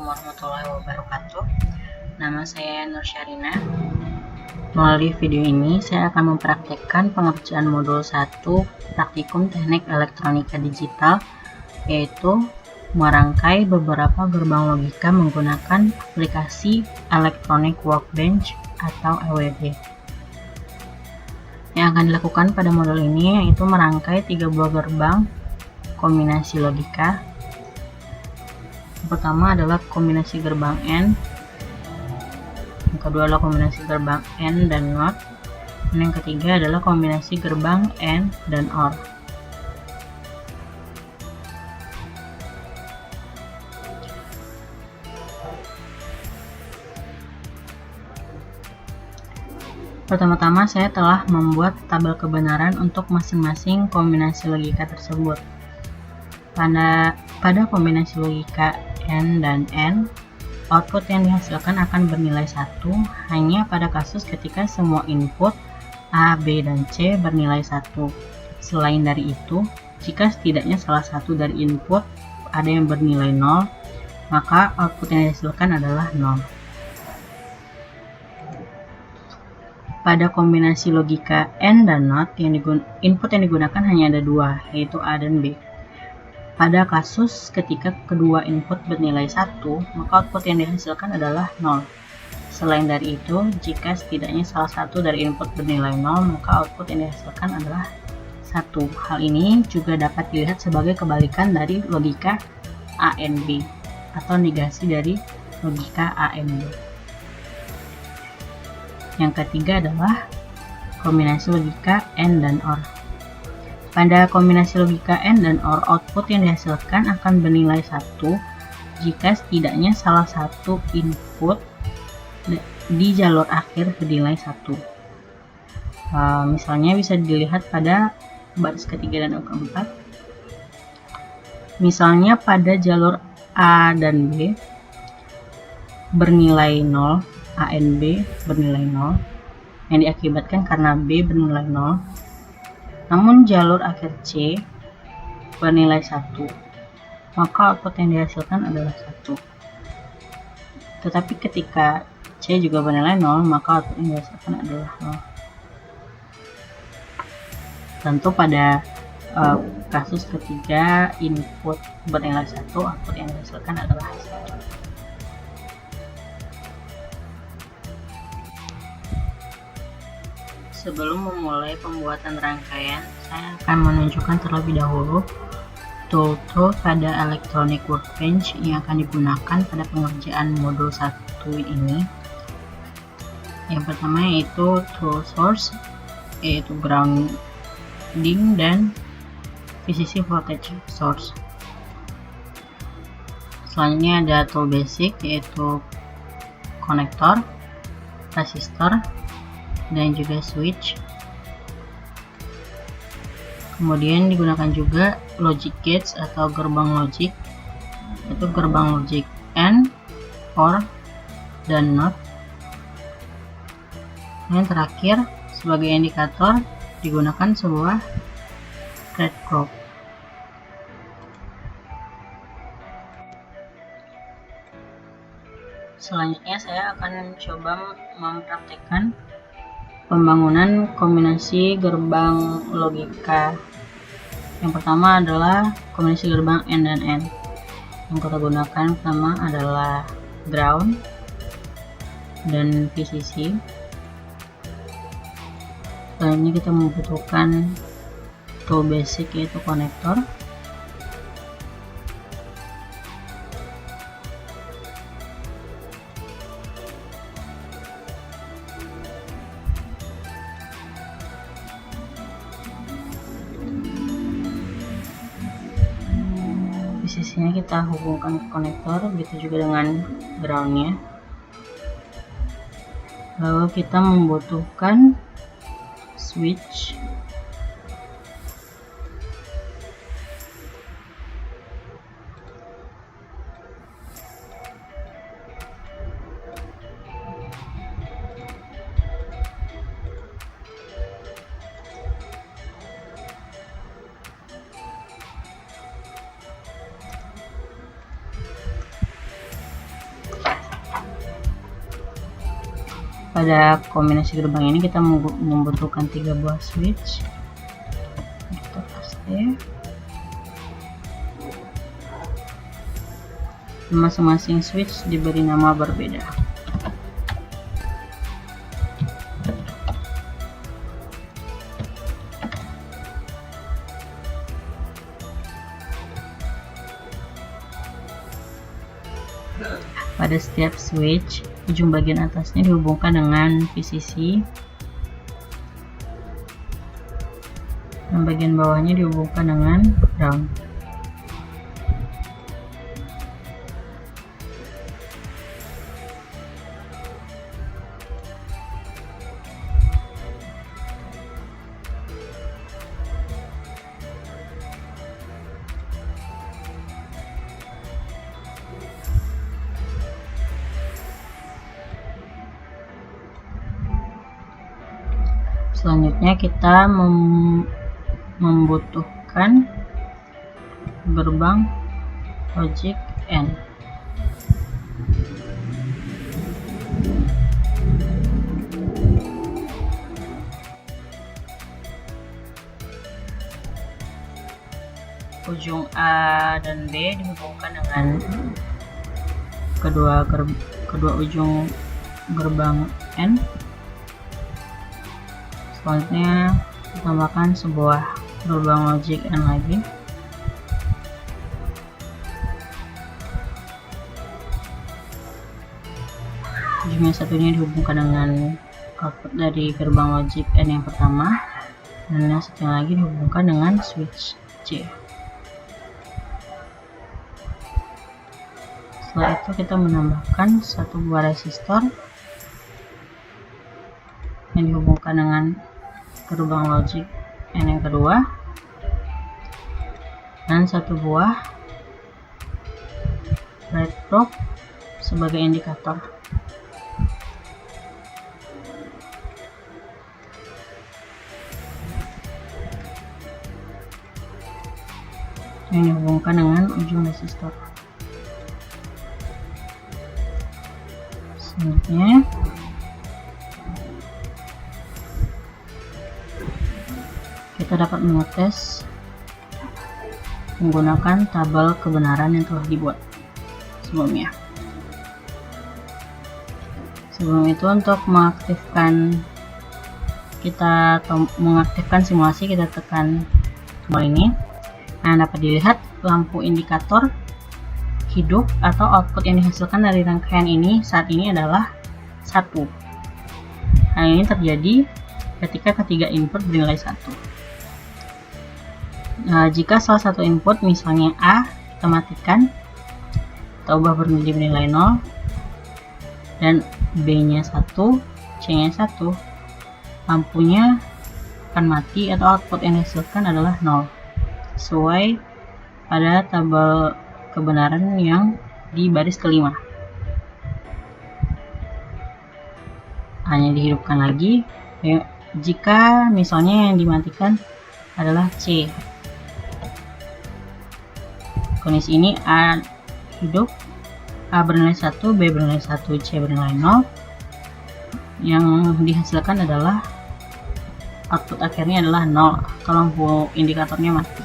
Assalamualaikum warahmatullahi wabarakatuh. Nama saya Nur Syarina. Melalui video ini saya akan mempraktekkan pengerjaan modul 1 praktikum teknik elektronika digital, yaitu merangkai beberapa gerbang logika menggunakan aplikasi Electronic Workbench atau EWB. Yang akan dilakukan pada modul ini yaitu merangkai 3 buah gerbang kombinasi logika. Yang pertama adalah kombinasi gerbang AND, yang kedua adalah kombinasi gerbang AND dan NOT, dan yang ketiga adalah kombinasi gerbang AND dan OR. Pertama-tama saya telah membuat tabel kebenaran untuk masing-masing kombinasi logika tersebut. Pada kombinasi logika AND dan AND, output yang dihasilkan akan bernilai 1 hanya pada kasus ketika semua input A, B, dan C bernilai 1. Selain dari itu, jika setidaknya salah satu dari input ada yang bernilai 0, maka output yang dihasilkan adalah 0. Pada kombinasi logika AND dan NOT, input yang digunakan hanya ada 2, yaitu A dan B. Pada kasus ketika kedua input bernilai 1, maka output yang dihasilkan adalah 0. Selain dari itu, jika setidaknya salah satu dari input bernilai 0, maka output yang dihasilkan adalah 1. Hal ini juga dapat dilihat sebagai kebalikan dari logika AND atau negasi dari logika AND. Yang ketiga adalah kombinasi logika AND dan OR. Pada kombinasi logika AND dan OR, output yang dihasilkan akan bernilai 1 jika setidaknya salah satu input di jalur akhir bernilai 1. Misalnya bisa dilihat pada baris ketiga dan keempat. Misalnya pada jalur A dan B bernilai 0, A dan B bernilai 0, yang diakibatkan karena B bernilai 0. Namun jalur akhir C bernilai 1, maka output yang dihasilkan adalah 1. Tetapi ketika C juga bernilai 0, maka output yang dihasilkan adalah 0. Tentu pada kasus ketiga input bernilai 1, output yang dihasilkan adalah 1. Sebelum memulai pembuatan rangkaian, saya akan menunjukkan terlebih dahulu tool-tool pada Electronic Workbench yang akan digunakan pada pengerjaan modul 1 ini. Yang pertama yaitu tool source, yaitu grounding dan VCC voltage source. Selanjutnya ada tool basic, yaitu konektor, resistor, dan juga switch. Kemudian digunakan juga logic gates atau gerbang logic, yaitu gerbang logic AND, OR, dan NOT. Yang terakhir, sebagai indikator digunakan sebuah breadcrumb. Selanjutnya saya akan mencoba mempraktikkan pembangunan kombinasi gerbang logika. Yang pertama adalah kombinasi gerbang AND dan AND. Yang kita gunakan pertama adalah ground dan VCC. Selanjutnya kita membutuhkan tool basic, yaitu konektor. Sisinya kita hubungkan ke konektor, begitu juga dengan groundnya. Lalu kita membutuhkan switch. Pada kombinasi gerbang ini kita membutuhkan 3 buah switch. Kita paste. Masing-masing switch diberi nama berbeda. Pada setiap switch, ujung bagian atasnya dihubungkan dengan VCC dan bagian bawahnya dihubungkan dengan ground. Selanjutnya kita membutuhkan gerbang logic AND. Ujung A dan B dihubungkan dengan kedua ujung gerbang AND. Selanjutnya tambahkan sebuah gerbang logic AND lagi. Ujungnya satunya dihubungkan dengan output dari gerbang logic AND yang pertama, dan yang satunya lagi dihubungkan dengan switch C. Setelah itu kita menambahkan satu buah resistor yang dihubungkan dengan gerbang logic AND yang kedua, dan satu buah red probe sebagai indikator. Yang dihubungkan dengan ujung resistor. Selanjutnya kita dapat mengetes menggunakan tabel kebenaran yang telah dibuat sebelumnya. Sebelum itu, untuk mengaktifkan simulasi, kita tekan tombol ini. Nah, dapat dilihat lampu indikator hidup atau output yang dihasilkan dari rangkaian ini saat ini adalah 1. Hal ini terjadi ketika ketiga input bernilai 1. Nah, jika salah satu input, misalnya A, kita matikan, kita ubah bernilai 0, dan B-nya 1, C-nya 1, lampunya akan mati atau output yang dihasilkan adalah 0, sesuai pada tabel kebenaran yang di baris kelima. Hanya dihidupkan lagi jika misalnya yang dimatikan adalah C. Kondisi ini A hidup, A bernilai 1, B bernilai 1, C bernilai 0. Yang dihasilkan adalah output akhirnya adalah 0 atau lampu indikatornya mati.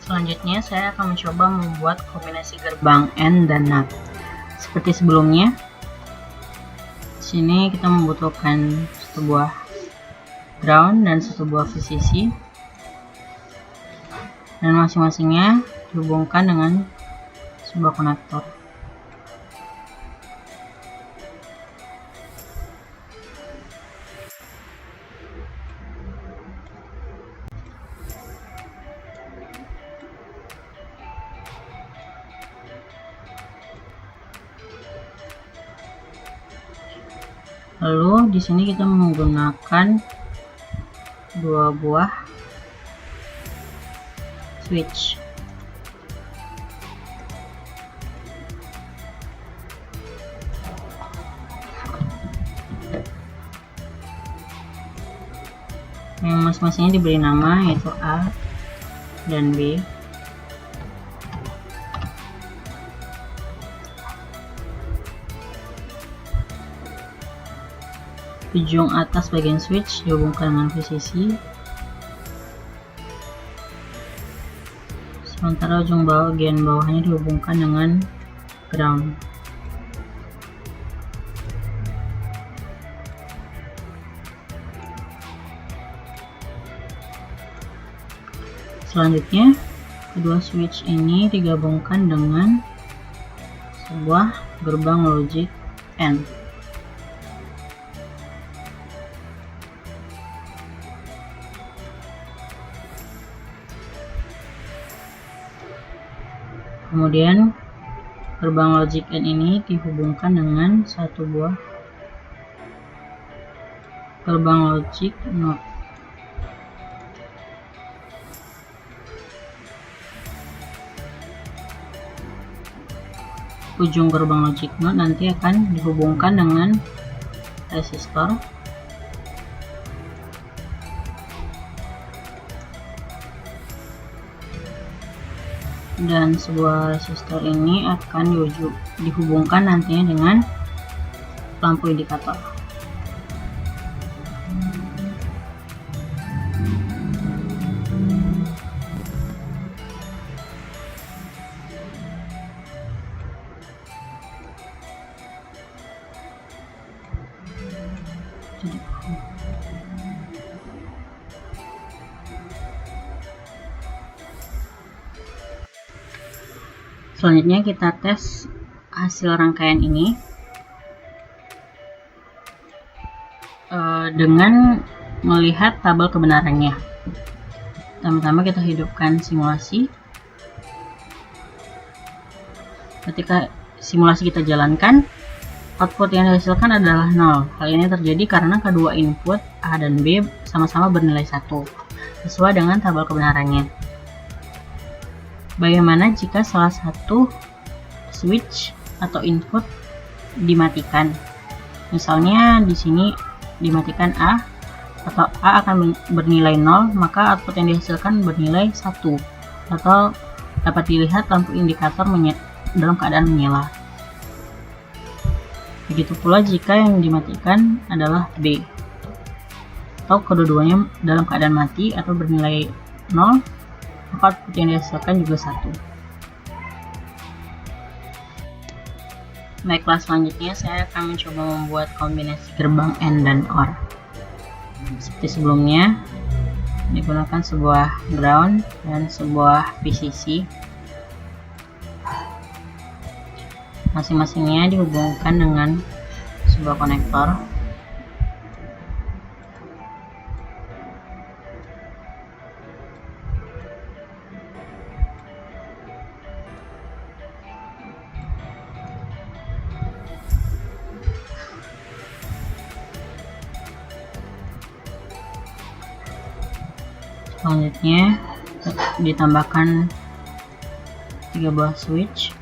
Selanjutnya saya akan mencoba membuat kombinasi gerbang AND dan NOT. Seperti sebelumnya, di sini kita membutuhkan sebuah ground dan satu buah VCC, dan masing-masingnya dihubungkan dengan sebuah konektor. Lalu di sini kita menggunakan 2 buah switch. Yang masing-masingnya diberi nama, yaitu A dan B. ujung atas bagian switch dihubungkan dengan VCC, sementara ujung bagian bawahnya dihubungkan dengan ground. Selanjutnya, kedua switch ini digabungkan dengan sebuah gerbang logic AND. Kemudian gerbang logic AND ini dihubungkan dengan satu buah gerbang logic NOT. Ujung gerbang logic NOT nanti akan dihubungkan dengan resistor, dan sebuah resistor ini akan dihubungkan nantinya dengan lampu indikator. Selanjutnya kita tes hasil rangkaian ini dengan melihat tabel kebenarannya. Pertama-tama kita hidupkan simulasi. Ketika simulasi kita jalankan, output yang dihasilkan adalah 0. Hal ini terjadi karena kedua input A dan B sama-sama bernilai 1, sesuai dengan tabel kebenarannya. Bagaimana jika salah satu switch atau input dimatikan? Misalnya di sini dimatikan A, atau A akan bernilai 0, maka output yang dihasilkan bernilai 1, atau dapat dilihat lampu indikator dalam keadaan menyala. Begitu pula jika yang dimatikan adalah B, atau kedua-duanya dalam keadaan mati atau bernilai 0, maka output yang dihasilkan juga 1. Baiklah, selanjutnya saya akan mencoba membuat kombinasi gerbang AND dan OR. Seperti sebelumnya, digunakan sebuah ground dan sebuah VCC. Masing-masingnya dihubungkan dengan sebuah konektor. Selanjutnya ditambahkan 3 buah switch.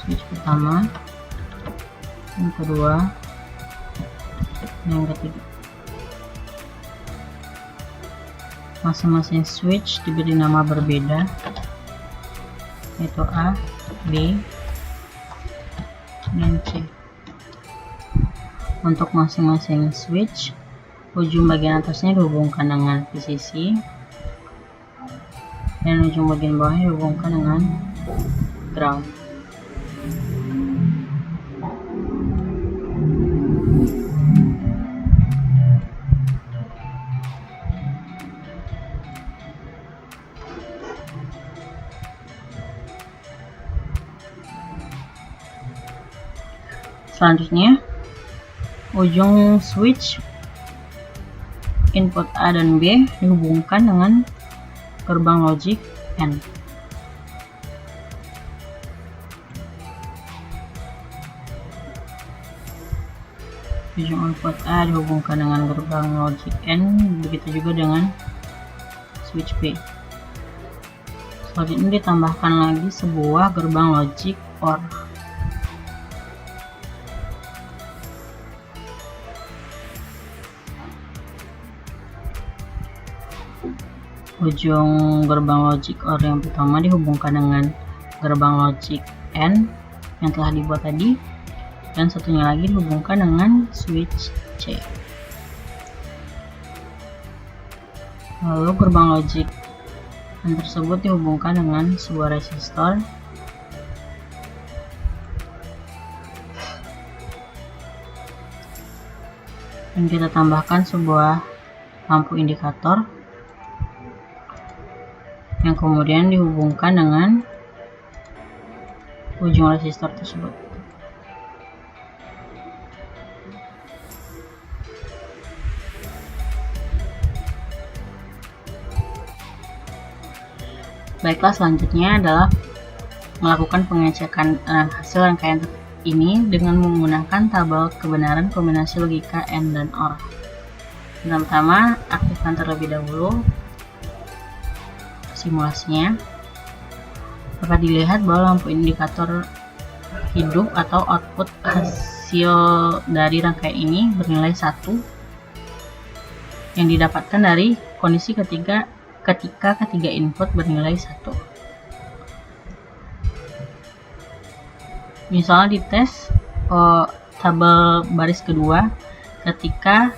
Switch pertama, yang kedua, yang ketiga. Masing-masing switch diberi nama berbeda, yaitu A, B, dan C. Untuk masing-masing switch, ujung bagian atasnya dihubungkan dengan VCC, dan ujung bagian bawahnya dihubungkan dengan ground. Selanjutnya, ujung switch input A dan B dihubungkan dengan gerbang logic AND. Ujung input A dihubungkan dengan gerbang logic AND, begitu juga dengan switch B. Selanjutnya ditambahkan lagi sebuah gerbang logic OR. Ujung gerbang logic OR yang pertama dihubungkan dengan gerbang logic AND, yang telah dibuat tadi, dan satunya lagi dihubungkan dengan switch C. Lalu gerbang logik tersebut dihubungkan dengan sebuah resistor dan kita tambahkan sebuah lampu indikator yang kemudian dihubungkan dengan ujung resistor tersebut. Baiklah, selanjutnya adalah melakukan pengecekan hasil rangkaian ini dengan menggunakan tabel kebenaran kombinasi logika AND dan OR. Pertama, aktifkan terlebih dahulu simulasinya. Dapat dilihat bahwa lampu indikator hidup atau output hasil dari rangkaian ini bernilai 1 yang didapatkan dari kondisi ketika ketiga input bernilai 1. Misalnya di tes tabel baris kedua, ketika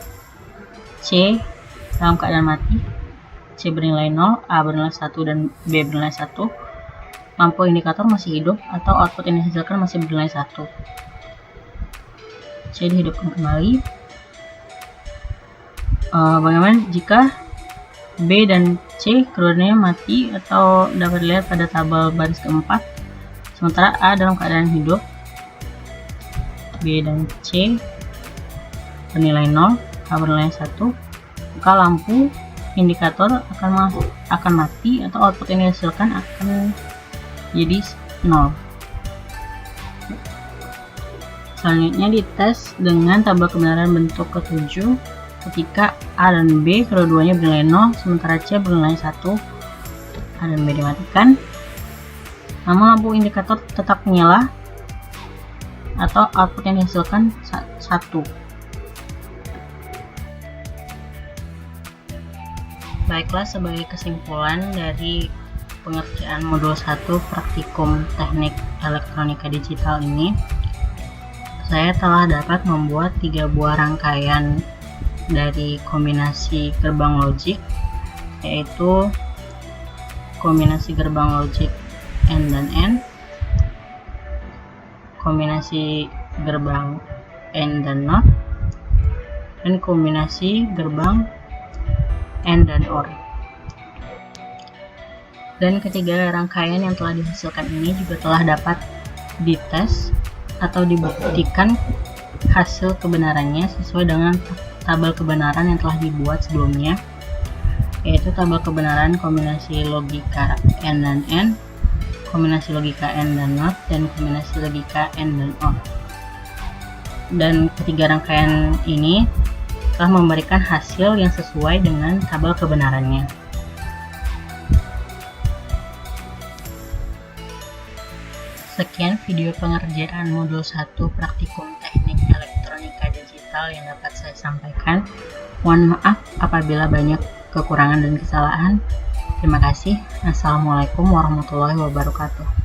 C dalam keadaan mati, C bernilai 0, A bernilai 1, dan B bernilai 1, lampu indikator masih hidup atau output yang dihasilkan masih bernilai 1. C dihidupkan kembali. Bagaimana jika B dan C keduanya mati atau dapat dilihat pada tabel baris keempat, sementara A dalam keadaan hidup? B dan C bernilai 0, A bernilai 1, maka lampu indikator akan mati atau output yang dihasilkan akan jadi 0. Selanjutnya dites dengan tabel kebenaran bentuk ke-7 ketika A dan B kedua-duanya bernilai 0 sementara C bernilai 1. A dan B dimatikan, namun lampu indikator tetap menyala atau output yang dihasilkan 1. Baiklah, sebagai kesimpulan dari pengerjaan modul 1 praktikum teknik elektronika digital ini, saya telah dapat membuat 3 buah rangkaian dari kombinasi gerbang logik, yaitu kombinasi gerbang logik AND dan AND, kombinasi gerbang AND dan NOT, dan kombinasi gerbang AND dan OR. Dan ketiga rangkaian yang telah dihasilkan ini juga telah dapat dites atau dibuktikan hasil kebenarannya sesuai dengan tabel kebenaran yang telah dibuat sebelumnya, yaitu tabel kebenaran kombinasi logika AND dan AND, kombinasi logika AND dan NOT, dan kombinasi logika AND dan OR. Dan ketiga rangkaian ini telah memberikan hasil yang sesuai dengan tabel kebenarannya. Sekian video pengerjaan modul 1 praktikum teknik elektronika digital yang dapat saya sampaikan. Mohon maaf apabila banyak kekurangan dan kesalahan. Terima kasih. Assalamualaikum warahmatullahi wabarakatuh.